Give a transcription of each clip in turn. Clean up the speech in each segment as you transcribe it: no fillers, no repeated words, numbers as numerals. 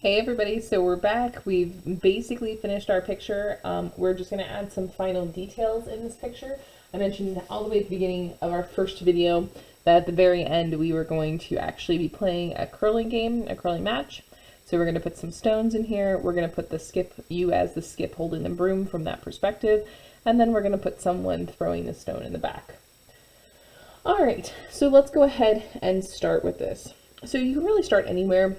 Hey everybody, so we're back. We've basically finished our picture. We're just going to add some final details in this picture. I mentioned all the way at the beginning of our first video that at the very end we were going to actually be playing a curling game, a curling match. So we're going to put some stones in here. We're going to put the skip, you as the skip holding the broom from that perspective, and then we're going to put someone throwing the stone in the back. Alright, so let's go ahead and start with this. So you can really start anywhere.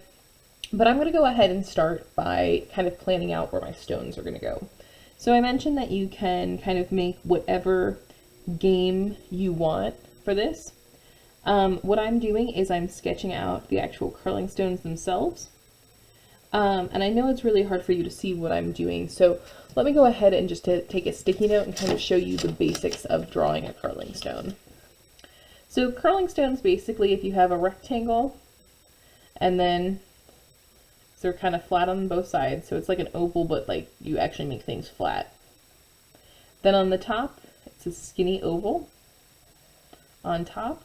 But I'm going to go ahead and start by kind of planning out where my stones are going to go. So I mentioned that you can kind of make whatever game you want for this. What I'm doing is I'm sketching out the actual curling stones themselves. And I know it's really hard for you to see what I'm doing, so let me go ahead and just take a sticky note and kind of show you the basics of drawing a curling stone. So curling stones, basically, if you have a rectangle and then they're kind of flat on both sides, so it's like an oval, but like you actually make things flat. Then on the top, it's a skinny oval on top.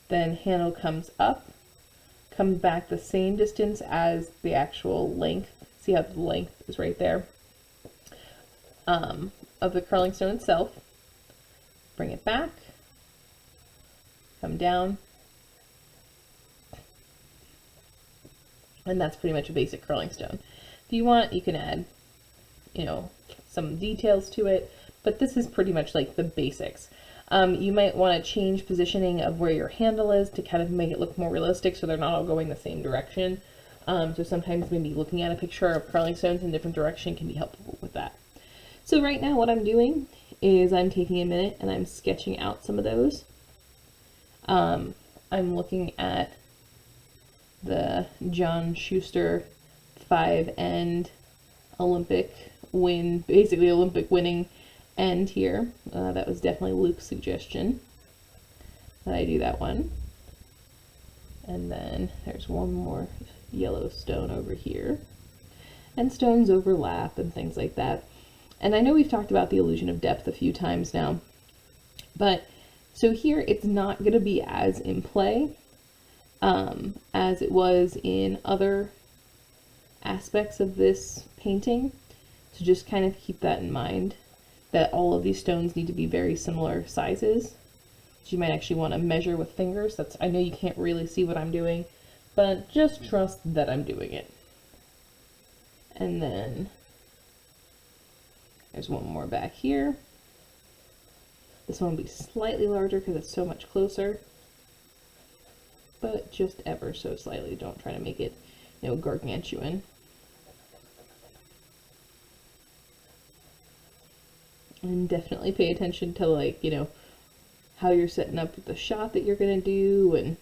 Then handle comes up, comes back the same distance as the actual length. See how the length is right there of the curling stone itself. Bring it back, come down. And that's pretty much a basic curling stone. If you want, you can add, some details to it, but this is pretty much like the basics. You might want to change positioning of where your handle is to kind of make it look more realistic so they're not all going the same direction. So sometimes maybe looking at a picture of curling stones in a different direction can be helpful with that. So right now what I'm doing is I'm taking a minute and I'm sketching out some of those. I'm looking at the John Schuster 5-end Olympic win, basically Olympic winning end here. That was definitely Luke's suggestion that I do that one. And then there's one more yellow stone over here. And stones overlap and things like that. And I know we've talked about the illusion of depth a few times now, but so here it's not going to be as in play as it was in other aspects of this painting. So just kind of keep that in mind, that all of these stones need to be very similar sizes. So you might actually want to measure with fingers. I know you can't really see what I'm doing, but just trust that I'm doing it. And then there's one more back here. This one will be slightly larger because it's so much closer, but just ever so slightly. Don't try to make it, gargantuan. And definitely pay attention to how you're setting up the shot that you're gonna do and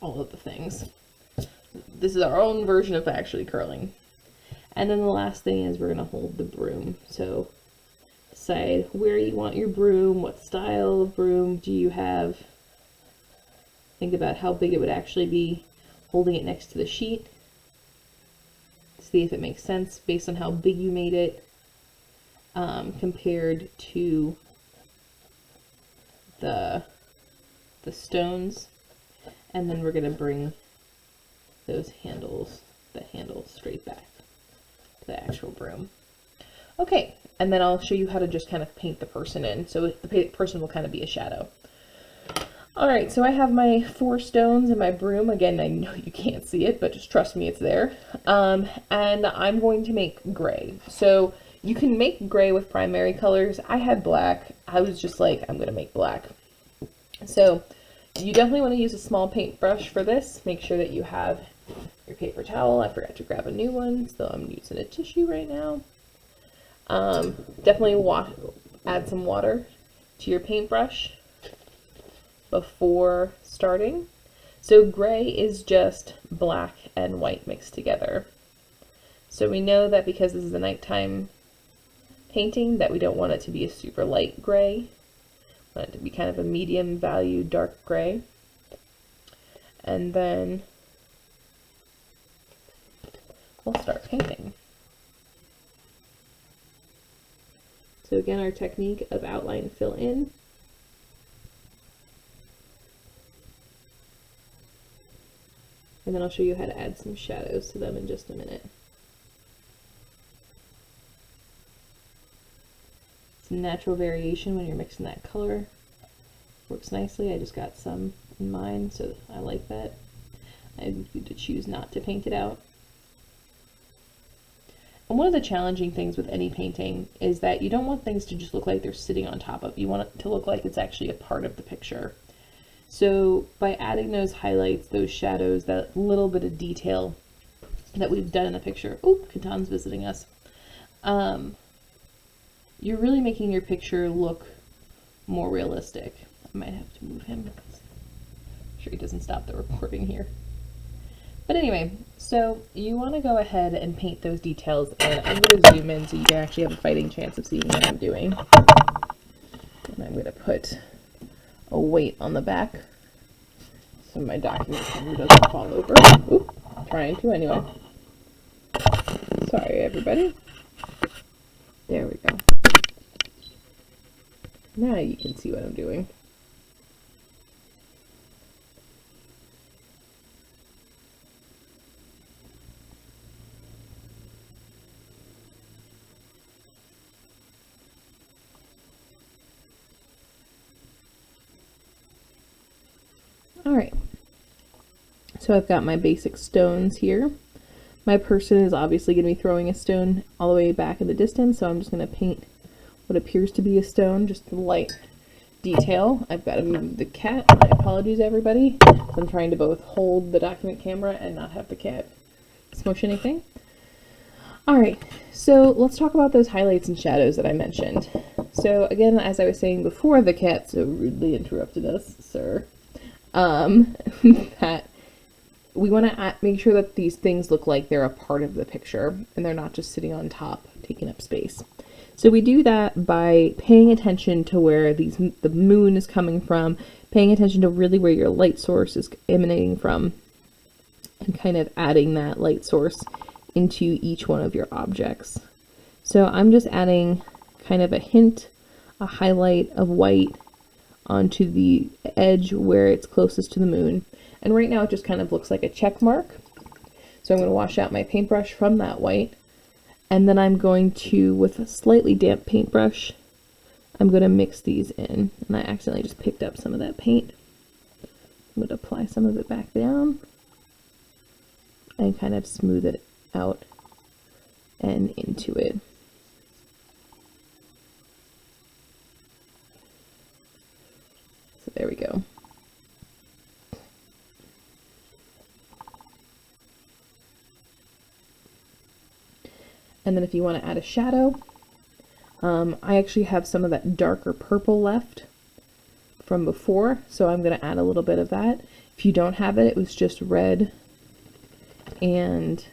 all of the things. This is our own version of actually curling. And then the last thing is we're gonna hold the broom. So decide where you want your broom, what style of broom do you have. Think about how big it would actually be holding it next to the sheet. See if it makes sense based on how big you made it compared to the stones. And then we're going to bring those handles, the handle straight back to the actual broom. Okay, and then I'll show you how to just kind of paint the person in. So the person will kind of be a shadow. Alright, so I have my 4 stones and my broom. Again, I know you can't see it, but just trust me, it's there. And I'm going to make gray. So you can make gray with primary colors. I had black. I was just like, I'm going to make black. So you definitely want to use a small paintbrush for this. Make sure that you have your paper towel. I forgot to grab a new one, so I'm using a tissue right now. Definitely add some water to your paintbrush before starting. So gray is just black and white mixed together. So we know that because this is a nighttime painting that we don't want it to be a super light gray. We want it to be kind of a medium value dark gray. And then we'll start painting. So again, our technique of outline fill in. And then I'll show you how to add some shadows to them in just a minute. It's natural variation when you're mixing that color. Works nicely. I just got some in mine, so I like that. I need to choose not to paint it out. And one of the challenging things with any painting is that you don't want things to just look like they're sitting on top of. You want it to look like it's actually a part of the picture. So by adding those highlights, those shadows, that little bit of detail that we've done in the picture. Oh, Katan's visiting us. You're really making your picture look more realistic. I might have to move him. I'm sure he doesn't stop the recording here. But anyway, so you want to go ahead and paint those details, and I'm going to zoom in so you can actually have a fighting chance of seeing what I'm doing. And I'm going to put a weight on the back so my document cover doesn't fall over. Oop, trying to anyway. Sorry, everybody. There we go. Now you can see what I'm doing. Alright, so I've got my basic stones here. My person is obviously going to be throwing a stone all the way back in the distance, so I'm just going to paint what appears to be a stone, just a light detail. I've got to move the cat. My apologies, everybody. So I'm trying to both hold the document camera and not have the cat smush anything. Alright, so let's talk about those highlights and shadows that I mentioned. So again, as I was saying before the cat so rudely interrupted us, sir, that we want to make sure that these things look like they're a part of the picture and they're not just sitting on top taking up space. So we do that by paying attention to where the moon is coming from, paying attention to really where your light source is emanating from, and kind of adding that light source into each one of your objects. So I'm just adding kind of a hint, a highlight of white onto the edge where it's closest to the moon. And right now it just kind of looks like a check mark. So I'm going to wash out my paintbrush from that white. And then I'm going to, with a slightly damp paintbrush, I'm going to mix these in. And I accidentally just picked up some of that paint. I'm going to apply some of it back down and kind of smooth it out and into it. So there we go. And then if you want to add a shadow, I actually have some of that darker purple left from before, so I'm going to add a little bit of that. If you don't have it, it was just red and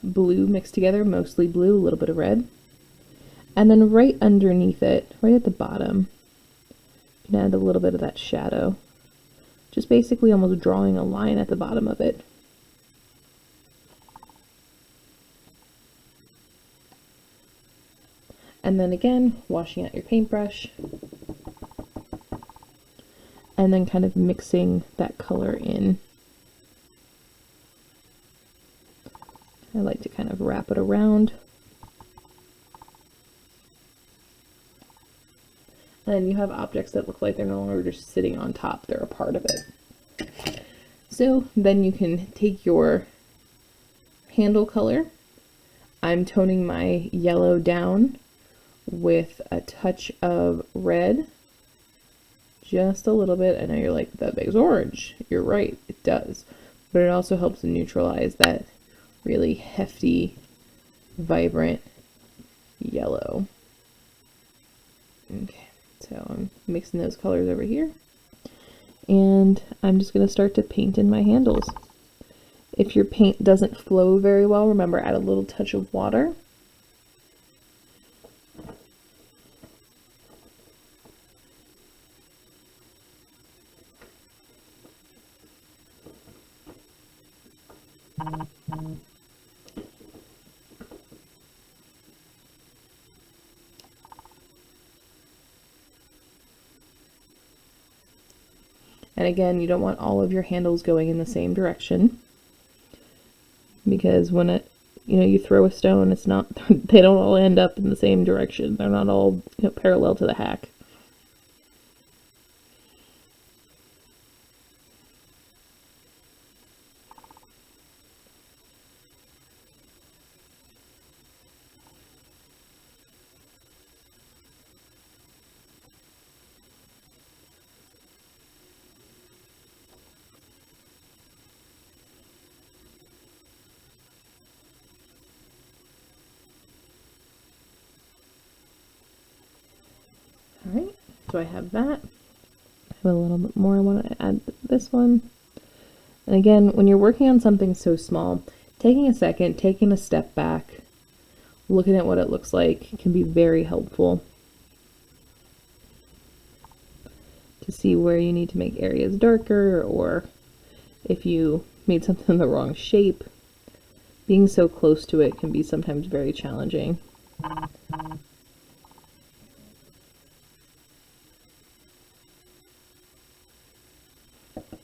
blue mixed together, mostly blue, a little bit of red. And then right underneath it, right at the bottom, you can add a little bit of that shadow. Just basically almost drawing a line at the bottom of it. And then again, washing out your paintbrush. And then kind of mixing that color in. I like to kind of wrap it around. And then you have objects that look like they're no longer just sitting on top, they're a part of it. So then you can take your handle color. I'm toning my yellow down with a touch of red. Just a little bit. I know you're like, that makes orange. You're right, it does. But it also helps to neutralize that really hefty, vibrant yellow. Okay, so I'm mixing those colors over here. And I'm just going to start to paint in my handles. If your paint doesn't flow very well, remember, add a little touch of water. And again, you don't want all of your handles going in the same direction, because when you throw a stone, it's not, they don't all end up in the same direction. They're not all parallel to the hack. Alright, so I have that. I have a little bit more I want to add to this one. And again, when you're working on something so small, taking a second, taking a step back, looking at what it looks like can be very helpful to see where you need to make areas darker, or if you made something the wrong shape. Being so close to it can be sometimes very challenging.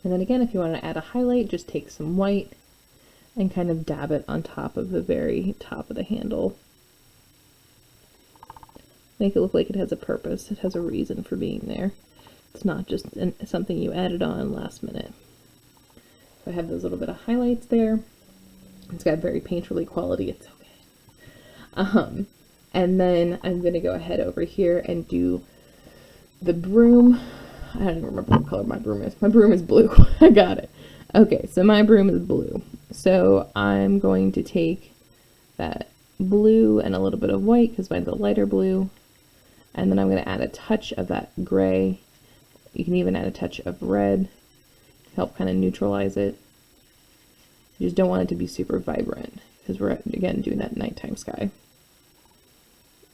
And then again, if you want to add a highlight, just take some white and kind of dab it on top of the very top of the handle. Make it look like it has a purpose. It has a reason for being there. It's not just something you added on last minute. So I have those little bit of highlights there. It's got very painterly quality. It's okay. And then I'm going to go ahead over here and do the broom. I don't even remember what color my broom is. My broom is blue. I got it. Okay, so my broom is blue. So I'm going to take that blue and a little bit of white, because mine's a lighter blue. And then I'm going to add a touch of that gray. You can even add a touch of red to help kind of neutralize it. You just don't want it to be super vibrant, because we're, again, doing that nighttime sky.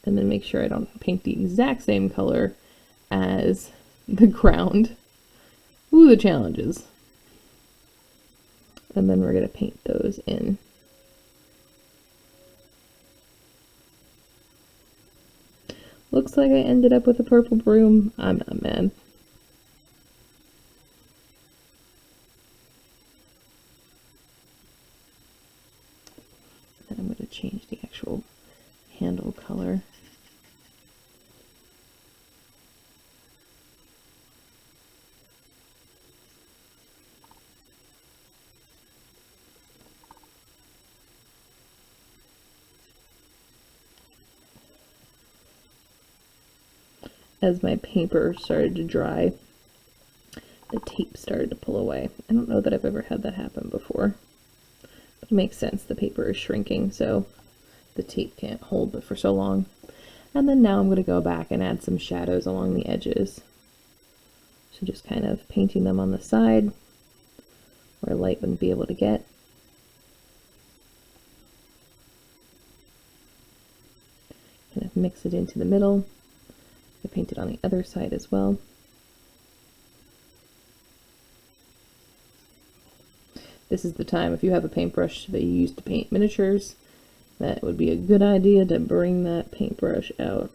And then make sure I don't paint the exact same color as the ground. Ooh, the challenges. And then we're going to paint those in. Looks like I ended up with a purple broom. I'm not mad. Then I'm going to change the actual handle color. As my paper started to dry, the tape started to pull away. I don't know that I've ever had that happen before. But it makes sense. The paper is shrinking, so the tape can't hold it for so long. And then now I'm going to go back and add some shadows along the edges. So just kind of painting them on the side where light wouldn't be able to get. Kind of mix it into the middle. I paint it on the other side as well. This is the time, if you have a paintbrush that you use to paint miniatures, that would be a good idea to bring that paintbrush out.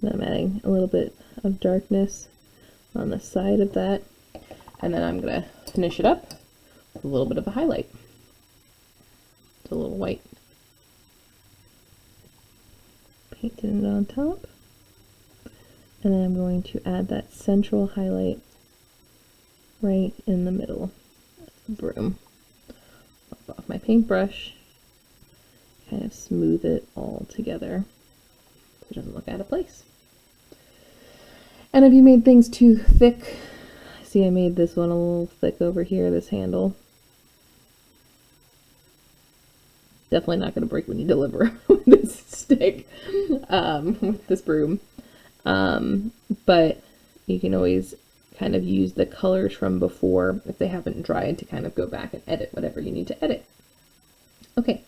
Then I'm adding a little bit of darkness on the side of that, and then I'm going to finish it up with a little bit of a highlight. It's a little white. Painting it on top, and then I'm going to add that central highlight right in the middle of the broom. Off my paintbrush, kind of smooth it all together so it doesn't look out of place. And if you made things too thick, see I made this one a little thick over here, this handle. Definitely not going to break when you deliver with this stick, with this broom. But you can always kind of use the colors from before, if they haven't dried, to kind of go back and edit whatever you need to edit. Okay,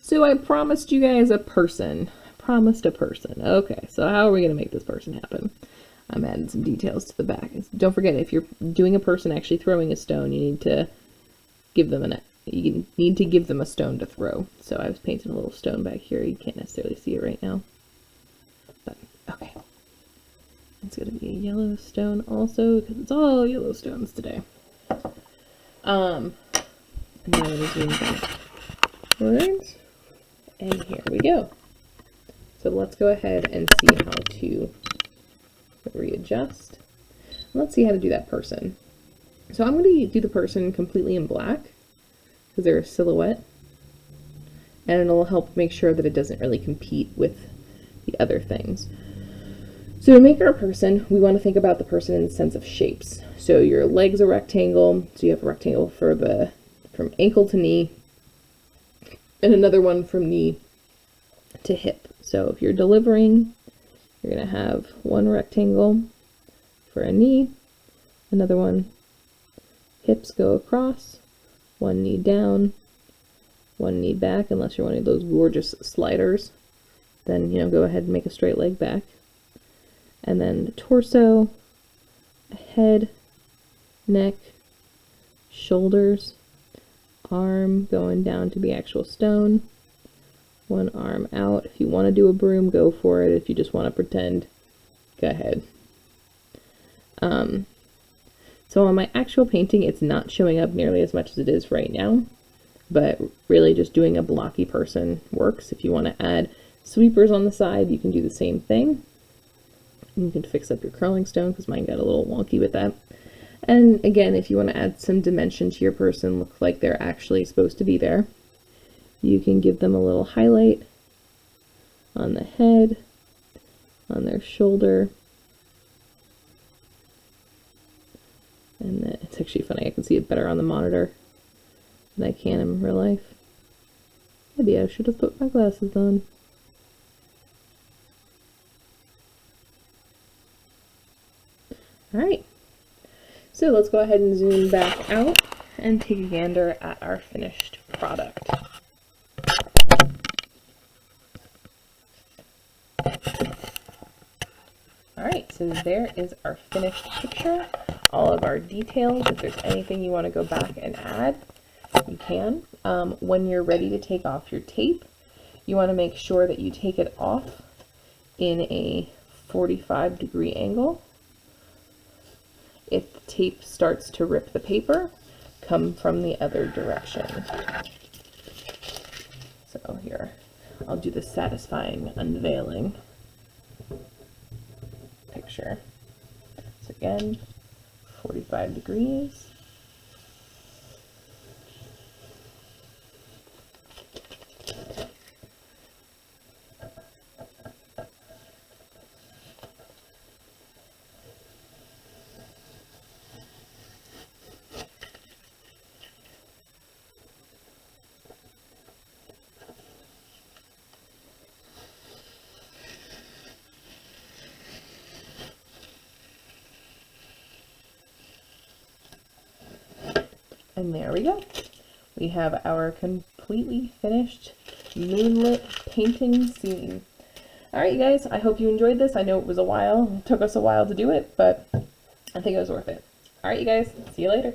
so I promised you guys a person. I promised a person. Okay, so how are we going to make this person happen? I'm adding some details to the back. Don't forget, if you're doing a person actually throwing a stone, you need to give them a stone to throw. So I was painting a little stone back here. You can't necessarily see it right now. But, okay. It's going to be a yellow stone also, because it's all yellow stones today. And then I'm going to zoom backwards. And here we go. So let's go ahead and see how to readjust. Let's see how to do that person. So I'm going to do the person completely in black because they're a silhouette, and it'll help make sure that it doesn't really compete with the other things. So to make our person, we want to think about the person in the sense of shapes. So your leg's a rectangle, so you have a rectangle from ankle to knee, and another one from knee to hip. So if you're delivering, you're going to have one rectangle for a knee, another one, hips go across, one knee down, one knee back, unless you're one of those gorgeous sliders, then, go ahead and make a straight leg back. And then the torso, head, neck, shoulders, arm going down to the actual stone, one arm out. If you want to do a broom, go for it. If you just want to pretend, go ahead. So on my actual painting, it's not showing up nearly as much as it is right now, but really just doing a blocky person works. If you want to add sweepers on the side, you can do the same thing. You can fix up your curling stone, because mine got a little wonky with that. And again, if you want to add some dimension to your person, look like they're actually supposed to be there, you can give them a little highlight on the head, on their shoulder. And it's actually funny, I can see it better on the monitor than I can in real life. Maybe I should have put my glasses on. Alright, so let's go ahead and zoom back out and take a gander at our finished product. Alright, so there is our finished picture. All of our details. If there's anything you want to go back and add, you can. When you're ready to take off your tape, you want to make sure that you take it off in a 45-degree angle. If the tape starts to rip the paper, come from the other direction. So here, I'll do the satisfying unveiling picture. So again, 45 degrees. And there we go. We have our completely finished moonlit painting scene. Alright, you guys, I hope you enjoyed this. I know it was a while. It took us a while to do it, but I think it was worth it. Alright, you guys, see you later.